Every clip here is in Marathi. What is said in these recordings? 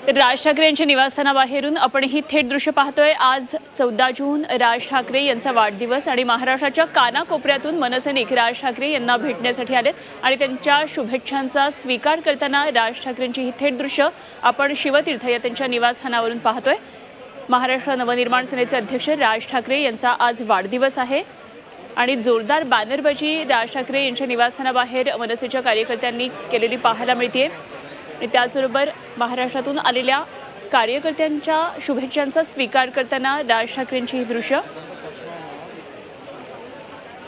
राज ठाकरे यांच्या निवासस्थानाबाहेरून आपण ही थेट दृश्य पाहतोय। आज 14 जून राज ठाकरे यांचा वाढदिवस आणि महाराष्ट्राच्या कानाकोपऱ्यातून मनसैनिक राज ठाकरे यांना भेटण्यासाठी आलेत आणि त्यांच्या शुभेच्छांचा स्वीकार करताना राज ठाकरेंची ही थेट दृश्य आपण शिवतीर्थ या त्यांच्या निवासस्थानावरून पाहतोय। महाराष्ट्र नवनिर्माण सेनेचे अध्यक्ष राज ठाकरे यांचा आज वाढदिवस आहे आणि जोरदार बॅनरबाजी राज ठाकरे यांच्या निवासस्थानाबाहेर मनसेच्या कार्यकर्त्यांनी केलेली पाहायला मिळते। त्याचबरोबर महाराष्ट्रातून आलेल्या कार्यकर्त्यांच्या शुभेच्छांचा स्वीकार करताना राज ठाकरेंची ही दृश्य।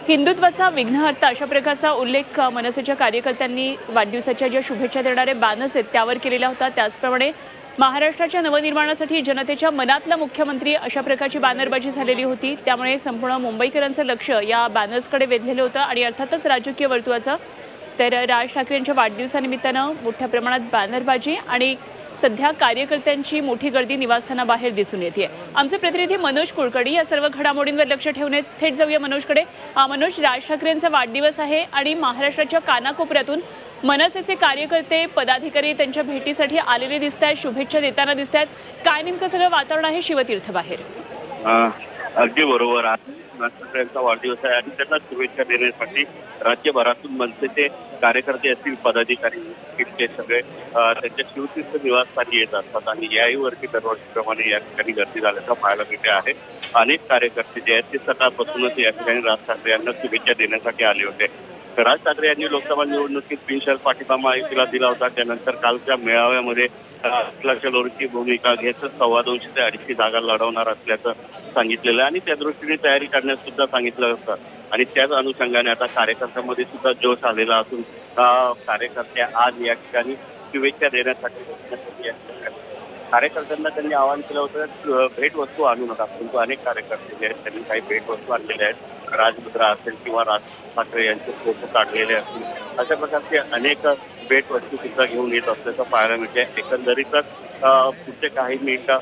हिंदुत्वाचा विघ्नहर्ता अशा प्रकारचा उल्लेख मनसेच्या कार्यकर्त्यांनी वाढदिवसाच्या ज्या शुभेच्छा देणारे बॅनर्स आहेत त्यावर केलेला होता। त्याचप्रमाणे महाराष्ट्राच्या नवनिर्माणासाठी जनतेच्या मनातला मुख्यमंत्री अशा प्रकारची बॅनरबाजी झालेली होती। त्यामुळे संपूर्ण मुंबईकरांचं लक्ष या बॅनर्सकडे वेधलेलं होतं आणि अर्थातच राजकीय वर्तुळाचं। तर राज ठाकरेंच्या वाढदिवसानिमित्तानं मोठ्या प्रमाणात बॅनरबाजी आणि सध्या कार्यकर्त्यांची मोठी गर्दी निवासस्थानाबाहेर दिसून येते। आमचे प्रतिनिधी मनोज कुलकर्णी या सर्व घडामोडींवर लक्ष ठेवून थेट जाऊया मनोजकडे। मनोज, राज ठाकरेंचा वाढदिवस आहे आणि महाराष्ट्राच्या कानाकोपऱ्यातून मनसेचे कार्यकर्ते पदाधिकारी त्यांच्या भेटीसाठी आलेले दिसतात, शुभेच्छा देताना दिसतात। काय नेमकं सगळं वातावरण आहे शिवतीर्थ बाहेर? अगदी बरोबर आहे। राज ठाकरेंचा वाढदिवस आहे आणि त्यांना शुभेच्छा देण्यासाठी राज्यभरातून मनसेचे कार्यकर्ते असतील, पदाधिकारी ते सगळे त्यांच्या शिवतीर्थ निवासस्थानी येत असतात आणि याही वरती दरवर्षीप्रमाणे या ठिकाणी गर्दी झाल्याचं पाहायला मिळते आहे। अनेक कार्यकर्ते जे आहेत ते सकाळपासूनच या ठिकाणी राज ठाकरे यांना शुभेच्छा देण्यासाठी आले होते। राज ठाकरे यांनी लोकसभा निवडणुकीत बिनशर्त पाठिंबा महायुतीला दिला होता। त्यानंतर कालच्या मेळाव्यामध्ये लक्षलोरीची भूमिका घेत 2.25 ते 250 जागा लढवणार असल्याचं सांगितलेलं आणि त्या दृष्टीने तयारी करण्यास सुद्धा सांगितलं होतं आणि त्याच अनुषंगाने आता कार्यकर्त्यांमध्ये सुद्धा जोश आलेला असून कार्यकर्ते आज या ठिकाणी शुभेच्छा देण्यासाठी कार्यकर्त्यांना त्यांनी आवाहन केलं होतं भेटवस्तू आणू नका, परंतु अनेक कार्यकर्ते जे आहेत त्यांनी काही भेटवस्तू आणलेल्या आहेत। राजमुद्रा असेल किंवा राज ठाकरे यांचे फोटो काढलेले असतील अशा प्रकारचे अनेक भेटवस्तू सुद्धा घेऊन येत असल्याचं पाहायला मिळते। एकंदरीतच पुढचे काही मिनिटं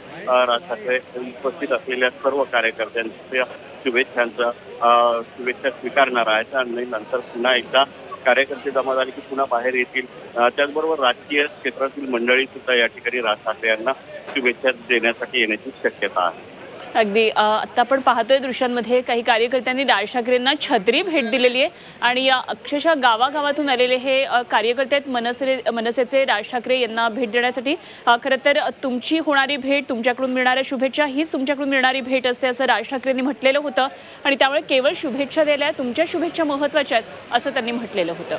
राज ठाकरे उपस्थित असलेल्या सर्व कार्यकर्त्यांच्या शुभेच्छा स्वीकारणार आहेत आणि नंतर पुन्हा एकदा कार्यकर्ते जमा झाले की पुन्हा बाहेर येतील। त्याचबरोबर राजकीय क्षेत्रातील मंडळी सुद्धा या ठिकाणी राज ठाकरे यांना शुभेच्छा देण्यासाठी येण्याची शक्यता आहे। अगदी आता आपण पाहतोय दृश्यांमध्ये काही कार्यकर्त्यांनी राज ठाकरेंना छत्री भेट दिलेली आहे आणि अक्षरशः गावागावातून आलेले हे कार्यकर्ते आहेत मनसेचे राज ठाकरे यांना भेट देण्यासाठी। खरं तर तुमची होणारी भेट, तुमच्याकडून मिळणाऱ्या शुभेच्छा हीच तुमच्याकडून मिळणारी भेट असते असं राज ठाकरेंनी म्हटलेलं होतं आणि त्यामुळे केवळ शुभेच्छा द्यायला तुमच्या शुभेच्छा महत्त्वाच्या आहेत असं त्यांनी म्हटलेलं होतं।